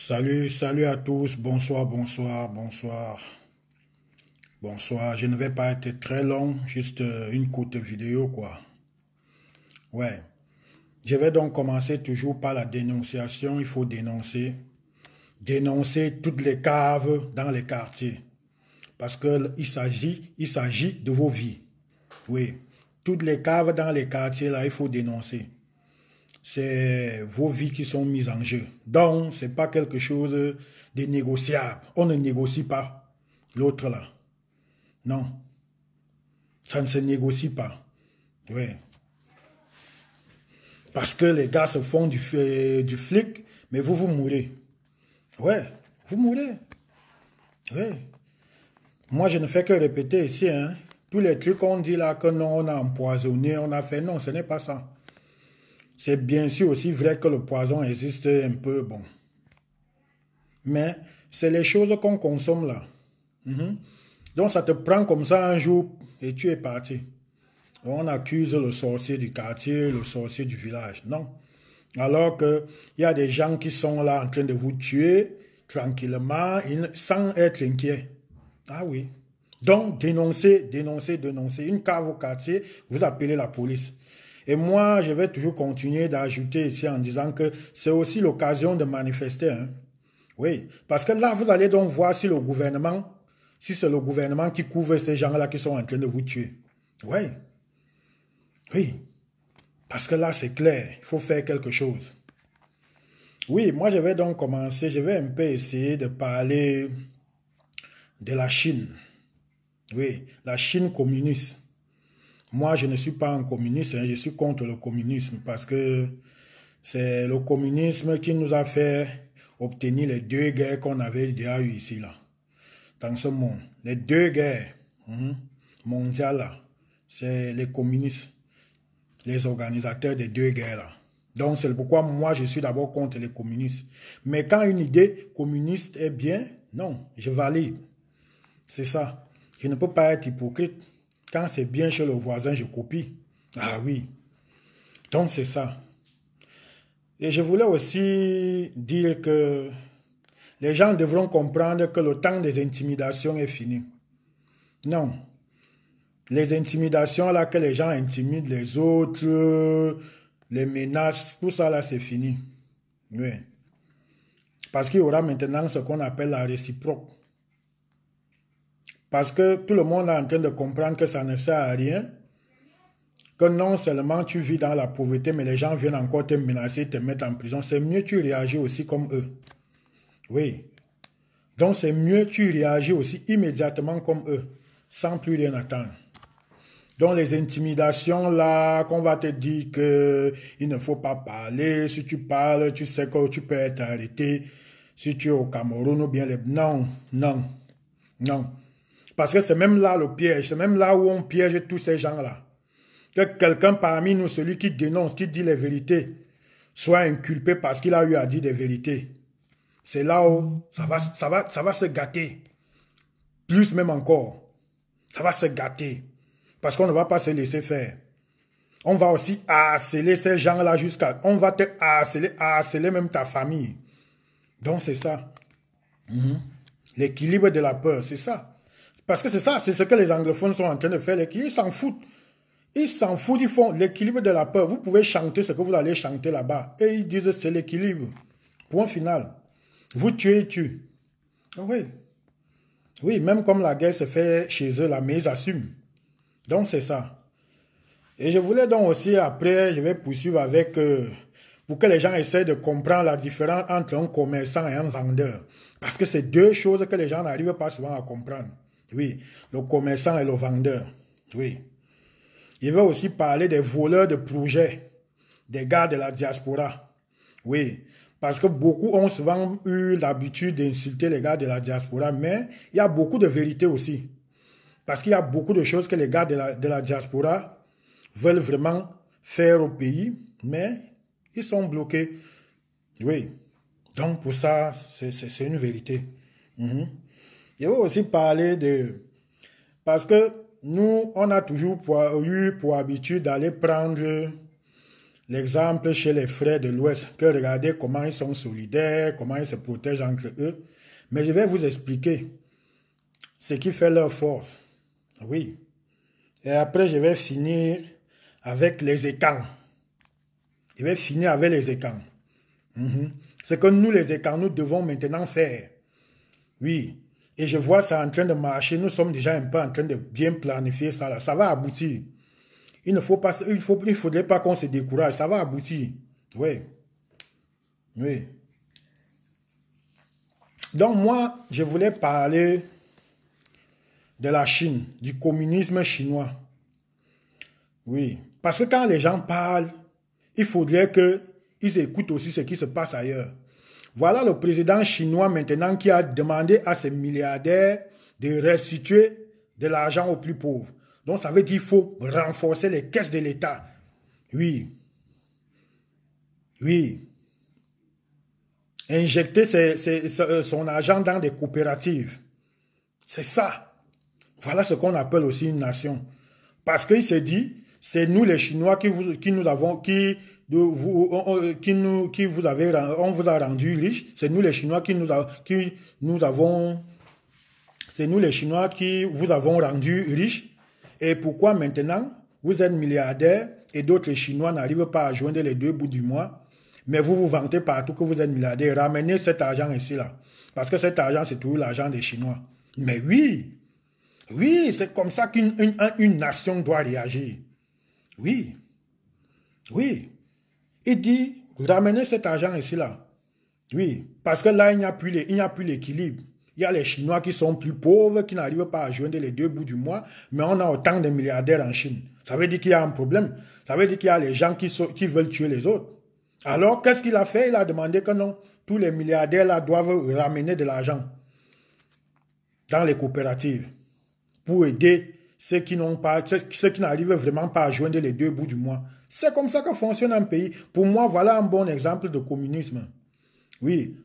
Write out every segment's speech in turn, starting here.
Salut à tous, bonsoir. Je ne vais pas être très long, juste une courte vidéo, quoi. Ouais. Je vais donc commencer toujours par la dénonciation. Il faut dénoncer. Dénoncer toutes les caves dans les quartiers. Parce qu'il s'agit de vos vies. Oui. Toutes les caves dans les quartiers, là, il faut dénoncer. C'est vos vies qui sont mises en jeu. Donc, ce n'est pas quelque chose de négociable. On ne négocie pas l'autre là. Non, ça ne se négocie pas. Oui. Parce que les gars se font du flic, mais vous mourrez. Ouais, vous mourrez. Oui. Moi, je ne fais que répéter ici, hein. Tous les trucs qu'on dit là, que non, on a empoisonné, on a fait. Non, ce n'est pas ça. C'est bien sûr aussi vrai que le poison existe un peu, bon. Mais c'est les choses qu'on consomme là. Donc ça te prend comme ça un jour et tu es parti. On accuse le sorcier du quartier, le sorcier du village. Non. Alors qu'il y a des gens qui sont là en train de vous tuer tranquillement sans être inquiets. Ah oui. Donc dénoncez. Une cave au quartier, vous appelez la police. Et moi, je vais toujours continuer d'ajouter ici en disant que c'est aussi l'occasion de manifester. Hein. Oui, parce que là, vous allez donc voir si c'est le gouvernement qui couvre ces gens-là qui sont en train de vous tuer. Oui, oui, parce que là, c'est clair, il faut faire quelque chose. Oui, moi, je vais donc commencer, je vais un peu essayer de parler de la Chine. Oui, la Chine communiste. Moi, je ne suis pas un communiste, hein, je suis contre le communisme parce que c'est le communisme qui nous a fait obtenir les deux guerres qu'on avait déjà eues ici, là. Dans ce monde. Les deux guerres mondiales, là, c'est les communistes, les organisateurs des deux guerres. Là. Donc, c'est pourquoi moi, je suis d'abord contre les communistes. Mais quand une idée communiste est bien, non, je valide. C'est ça. Je ne peux pas être hypocrite. Quand c'est bien chez le voisin, je copie. Ah oui. Donc, c'est ça. Et je voulais aussi dire que les gens devront comprendre que le temps des intimidations est fini. Non. Les intimidations, là, que les gens intimident les autres, les menaces, tout ça, là, c'est fini. Oui. Parce qu'il y aura maintenant ce qu'on appelle la réciproque. Parce que tout le monde est en train de comprendre que ça ne sert à rien. Que non seulement tu vis dans la pauvreté, mais les gens viennent encore te menacer, te mettre en prison. C'est mieux tu réagis aussi comme eux. Oui. Donc c'est mieux tu réagis aussi immédiatement comme eux, sans plus rien attendre. Donc les intimidations là, qu'on va te dire qu'il ne faut pas parler, si tu parles, tu sais que tu peux être arrêté, si tu es au Cameroun ou bien les... Non. Parce que c'est même là le piège, c'est même là où on piège tous ces gens-là. Que quelqu'un parmi nous, celui qui dénonce, qui dit les vérités, soit inculpé parce qu'il a eu à dire des vérités. C'est là où ça va se gâter. Plus même encore. Ça va se gâter. Parce qu'on ne va pas se laisser faire. On va aussi harceler ces gens-là jusqu'à... On va te harceler même ta famille. Donc c'est ça. L'équilibre de la peur, c'est ça. Parce que c'est ça, c'est ce que les anglophones sont en train de faire. Ils s'en foutent. Ils s'en foutent, ils font l'équilibre de la peur. Vous pouvez chanter ce que vous allez chanter là-bas. Et ils disent c'est l'équilibre. Point final. Vous tuez, ils tuent. Oui. Oui, même comme la guerre se fait chez eux, là, mais ils assument. Donc c'est ça. Et je voulais donc aussi, après, je vais poursuivre avec, pour que les gens essaient de comprendre la différence entre un commerçant et un vendeur. Parce que c'est deux choses que les gens n'arrivent pas souvent à comprendre. Oui, le commerçant et le vendeur. Oui. Je vais aussi parler des voleurs de projets, des gars de la diaspora. Oui, parce que beaucoup ont souvent eu l'habitude d'insulter les gars de la diaspora, mais il y a beaucoup de vérité aussi. Parce qu'il y a beaucoup de choses que les gars de la diaspora veulent vraiment faire au pays, mais ils sont bloqués. Oui. Donc, pour ça, c'est une vérité. Je vais aussi parler de... Parce que nous, on a toujours eu pour habitude d'aller prendre l'exemple chez les frères de l'Ouest, que regardez comment ils sont solidaires, comment ils se protègent entre eux. Mais je vais vous expliquer ce qui fait leur force. Oui. Et après, je vais finir avec les étangs. Je vais finir avec les étangs. Ce que nous, les étangs, nous devons maintenant faire. Oui. Et je vois ça en train de marcher. Nous sommes déjà un peu en train de bien planifier ça. Là. Ça va aboutir. Il ne faudrait pas qu'on se décourage. Ça va aboutir. Oui. Oui. Donc moi, je voulais parler de la Chine, du communisme chinois. Oui. Parce que quand les gens parlent, il faudrait qu'ils écoutent aussi ce qui se passe ailleurs. Voilà le président chinois maintenant qui a demandé à ses milliardaires de restituer de l'argent aux plus pauvres. Donc ça veut dire qu'il faut renforcer les caisses de l'État. Oui. Oui. Injecter son argent dans des coopératives. C'est ça. Voilà ce qu'on appelle aussi une nation. Parce qu'il se dit, c'est nous les Chinois qui vous a rendu riches. C'est nous les Chinois c'est nous les Chinois qui vous avons rendu riches. Et pourquoi maintenant vous êtes milliardaires et d'autres Chinois n'arrivent pas à joindre les deux bouts du mois, mais vous vous vantez partout que vous êtes milliardaires. Ramenez cet argent ici là, parce que cet argent c'est toujours l'argent des Chinois. Mais oui. Oui, c'est comme ça qu'une nation doit réagir. Oui. Oui. Il dit, ramenez cet argent ici, là. Oui, parce que là, il n'y a plus l'équilibre. Il y a les Chinois qui sont plus pauvres, qui n'arrivent pas à joindre les deux bouts du mois, mais on a autant de milliardaires en Chine. Ça veut dire qu'il y a un problème. Ça veut dire qu'il y a les gens qui veulent tuer les autres. Alors, qu'est-ce qu'il a fait? Il a demandé que non, tous les milliardaires là doivent ramener de l'argent dans les coopératives pour aider ceux qui n'arrivent vraiment pas à joindre les deux bouts du mois. C'est comme ça que fonctionne un pays. Pour moi, voilà un bon exemple de communisme. Oui.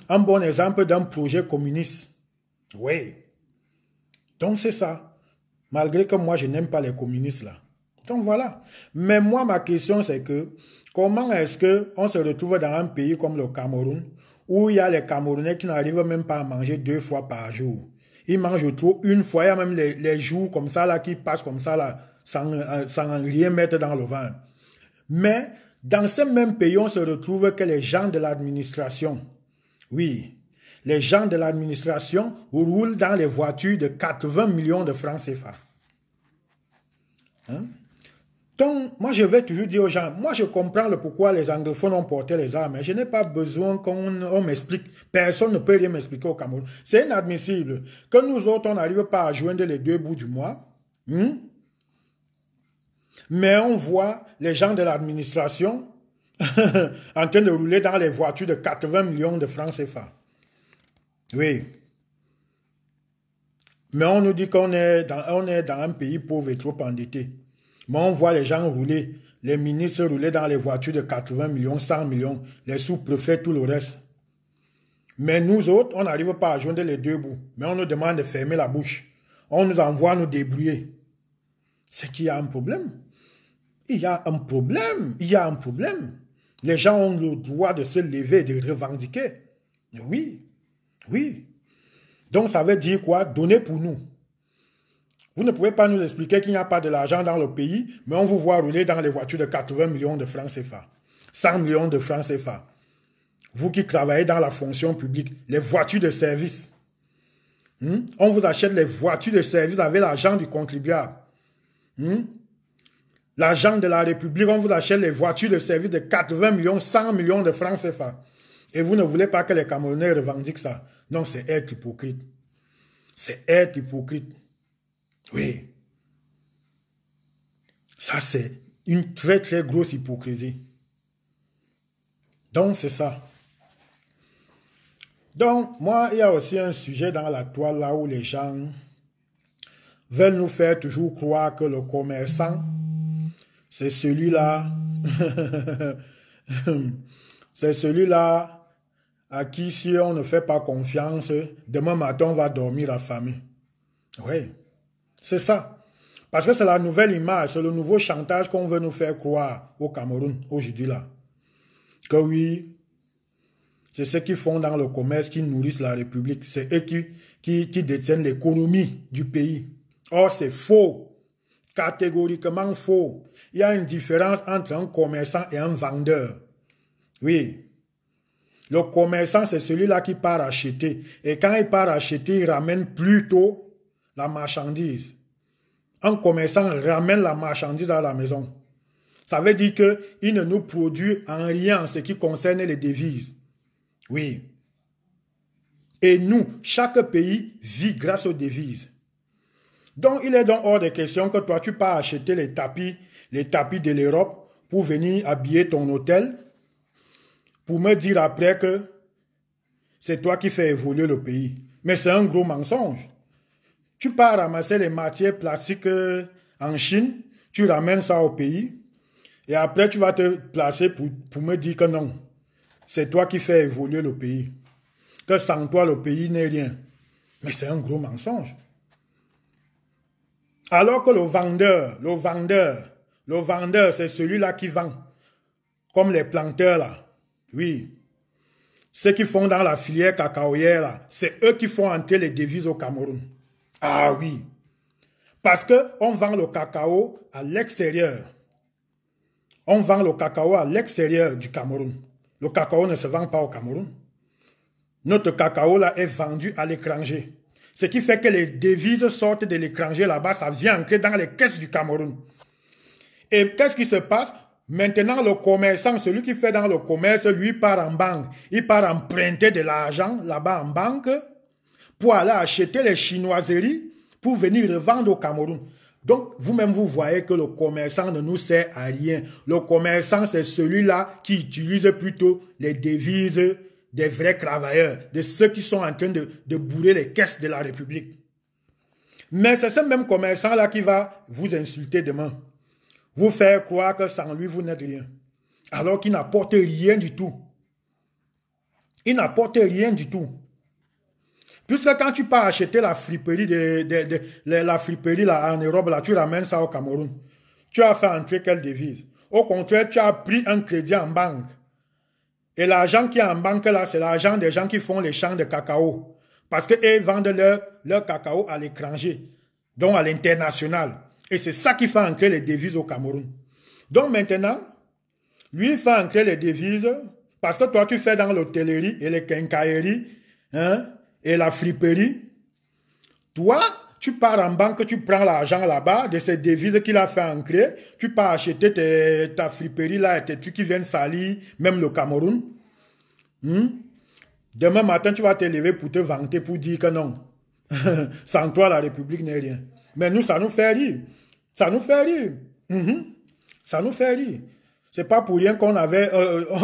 Un bon exemple d'un projet communiste. Oui. Donc c'est ça. Malgré que moi, je n'aime pas les communistes là. Donc voilà. Mais moi, ma question, c'est que comment est-ce qu'on se retrouve dans un pays comme le Cameroun où il y a les Camerounais qui n'arrivent même pas à manger 2 fois par jour. Ils mangent trop une fois. Il y a même les jours comme ça là qui passent comme ça là sans rien mettre dans le ventre. Mais dans ce même pays, on se retrouve que les gens de l'administration, oui, les gens de l'administration roulent dans les voitures de 80 millions de francs CFA. Hein? Donc, moi, je vais toujours dire aux gens, moi, je comprends le pourquoi les anglophones ont porté les armes. Je n'ai pas besoin qu'on m'explique. Personne ne peut rien m'expliquer au Cameroun. C'est inadmissible que nous autres, on n'arrive pas à joindre les deux bouts du mois. Mais on voit les gens de l'administration en train de rouler dans les voitures de 80 millions de francs CFA. Oui. Mais on nous dit qu'on est dans un pays pauvre et trop endetté. Mais on voit les gens rouler, les ministres rouler dans les voitures de 80 millions, 100 millions, les sous-préfets, tout le reste. Mais nous autres, on n'arrive pas à joindre les deux bouts. Mais on nous demande de fermer la bouche. On nous envoie nous débrouiller. C'est qu'il y a un problème. Il y a un problème. Il y a un problème. Les gens ont le droit de se lever et de revendiquer. Oui. Oui. Donc ça veut dire quoi? Donner pour nous. Vous ne pouvez pas nous expliquer qu'il n'y a pas de l'argent dans le pays, mais on vous voit rouler dans les voitures de 80 millions de francs CFA. 100 millions de francs CFA. Vous qui travaillez dans la fonction publique, les voitures de service. On vous achète les voitures de service avec l'argent du contribuable. L'argent de la République, on vous achète les voitures de service de 80 millions, 100 millions de francs CFA. Et vous ne voulez pas que les Camerounais revendiquent ça. Donc c'est être hypocrite. C'est être hypocrite. Oui. Ça, c'est une très, très grosse hypocrisie. Donc, c'est ça. Donc, moi, il y a aussi un sujet dans la toile là où les gens veulent nous faire toujours croire que le commerçant, c'est celui-là, c'est celui-là à qui, si on ne fait pas confiance, demain matin, on va dormir affamé. Oui. C'est ça. Parce que c'est la nouvelle image, c'est le nouveau chantage qu'on veut nous faire croire au Cameroun aujourd'hui là. Que oui, c'est ceux qui font dans le commerce, qui nourrissent la République. C'est eux qui détiennent l'économie du pays. Or, c'est faux. Catégoriquement faux. Il y a une différence entre un commerçant et un vendeur. Oui. Le commerçant, c'est celui-là qui part acheter. Et quand il part acheter, il ramène plutôt la marchandise. Un commerçant ramène la marchandise à la maison. Ça veut dire qu'il ne nous produit en rien en ce qui concerne les devises. Oui. Et nous, chaque pays vit grâce aux devises. Donc, il est donc hors de question que toi, tu pars acheter les tapis de l'Europe pour venir habiller ton hôtel, pour me dire après que c'est toi qui fais évoluer le pays. Mais c'est un gros mensonge. Tu pars ramasser les matières plastiques en Chine, tu ramènes ça au pays, et après tu vas te placer pour me dire que non, c'est toi qui fais évoluer le pays. Que sans toi, le pays n'est rien. Mais c'est un gros mensonge. Alors que le vendeur, c'est celui-là qui vend. Comme les planteurs là. Oui. Ceux qui font dans la filière cacaoyère là, c'est eux qui font entrer les devises au Cameroun. Ah oui. Parce qu'on vend le cacao à l'extérieur. On vend le cacao à l'extérieur du Cameroun. Le cacao ne se vend pas au Cameroun. Notre cacao là est vendu à l'étranger. Ce qui fait que les devises sortent de l'étranger là-bas, ça vient entrer dans les caisses du Cameroun. Et qu'est-ce qui se passe? Maintenant, le commerçant, celui qui fait dans le commerce, lui part en banque. Il part emprunter de l'argent là-bas en banque pour aller acheter les chinoiseries pour venir revendre au Cameroun. Donc, vous-même, vous voyez que le commerçant ne nous sert à rien. Le commerçant, c'est celui-là qui utilise plutôt les devises des vrais travailleurs, de ceux qui sont en train de bourrer les caisses de la République. Mais c'est ce même commerçant-là qui va vous insulter demain. Vous faire croire que sans lui, vous n'êtes rien. Alors qu'il n'apporte rien du tout. Il n'apporte rien du tout. Puisque quand tu pars acheter la friperie, la friperie là, en Europe, là, tu ramènes ça au Cameroun. Tu as fait entrer quelle devise? Au contraire, tu as pris un crédit en banque. Et l'argent qui est en banque là, c'est l'argent des gens qui font les champs de cacao. Parce qu'ils vendent leur cacao à l'étranger, donc à l'international. Et c'est ça qui fait entrer les devises au Cameroun. Donc maintenant, lui, il fait entrer les devises parce que toi, tu fais dans l'hôtellerie et les quincailleries, hein, et la friperie. Toi, tu pars en banque, tu prends l'argent là-bas de ces devises qu'il a fait entrer. Tu pars acheter ta friperie là et tes trucs qui viennent salir, même le Cameroun. Demain matin, tu vas te lever pour te vanter, pour dire que non. Sans toi, la République n'est rien. Mais nous, ça nous fait rire. Ça nous fait rire. Ça nous fait rire. C'est pas pour rien qu'on avait,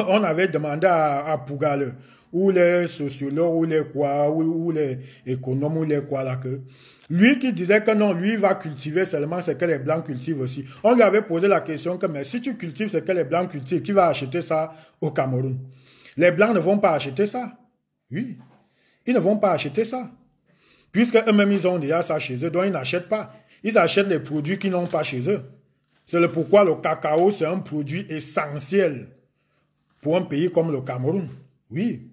on avait demandé à Pougal, ou les sociologues, ou les quoi, ou les économes, ou les quoi là que. Lui qui disait que non, lui va cultiver seulement ce que les Blancs cultivent aussi. On lui avait posé la question que, mais si tu cultives ce que les Blancs cultivent, qui va acheter ça au Cameroun? Les Blancs ne vont pas acheter ça. Oui. Ils ne vont pas acheter ça. Puisque eux-mêmes, ils ont déjà ça chez eux, donc ils n'achètent pas. Ils achètent les produits qu'ils n'ont pas chez eux. C'est le pourquoi le cacao, c'est un produit essentiel pour un pays comme le Cameroun. Oui.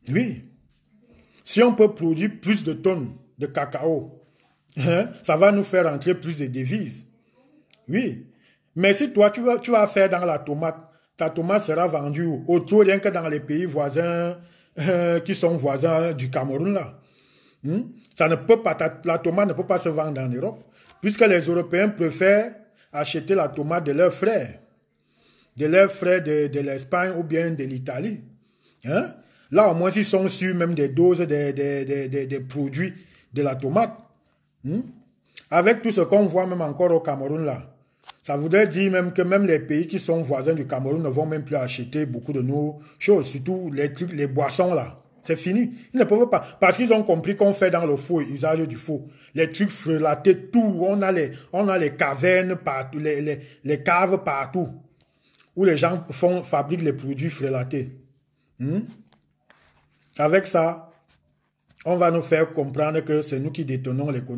Oui. Si on peut produire plus de tonnes de cacao, hein, ça va nous faire entrer plus de devises. Oui. Mais si toi, tu vas faire dans la tomate, ta tomate sera vendue autour rien que dans les pays voisins qui sont voisins du Cameroun là. Ça ne peut pas, la tomate ne peut pas se vendre en Europe, puisque les Européens préfèrent acheter la tomate de leurs frères de l'Espagne ou bien de l'Italie. Hein? Là, au moins, ils sont sûrs même des doses des produits de la tomate. Avec tout ce qu'on voit même encore au Cameroun là, ça voudrait dire même que même les pays qui sont voisins du Cameroun ne vont même plus acheter beaucoup de nos choses, surtout les trucs, les boissons là. C'est fini. Ils ne peuvent pas. Parce qu'ils ont compris qu'on fait dans le faux, usage du faux. Les trucs frelatés, tout. On a les cavernes partout, les caves partout. Où les gens fabriquent les produits frelatés. Avec ça, on va nous faire comprendre que c'est nous qui détenons l'économie.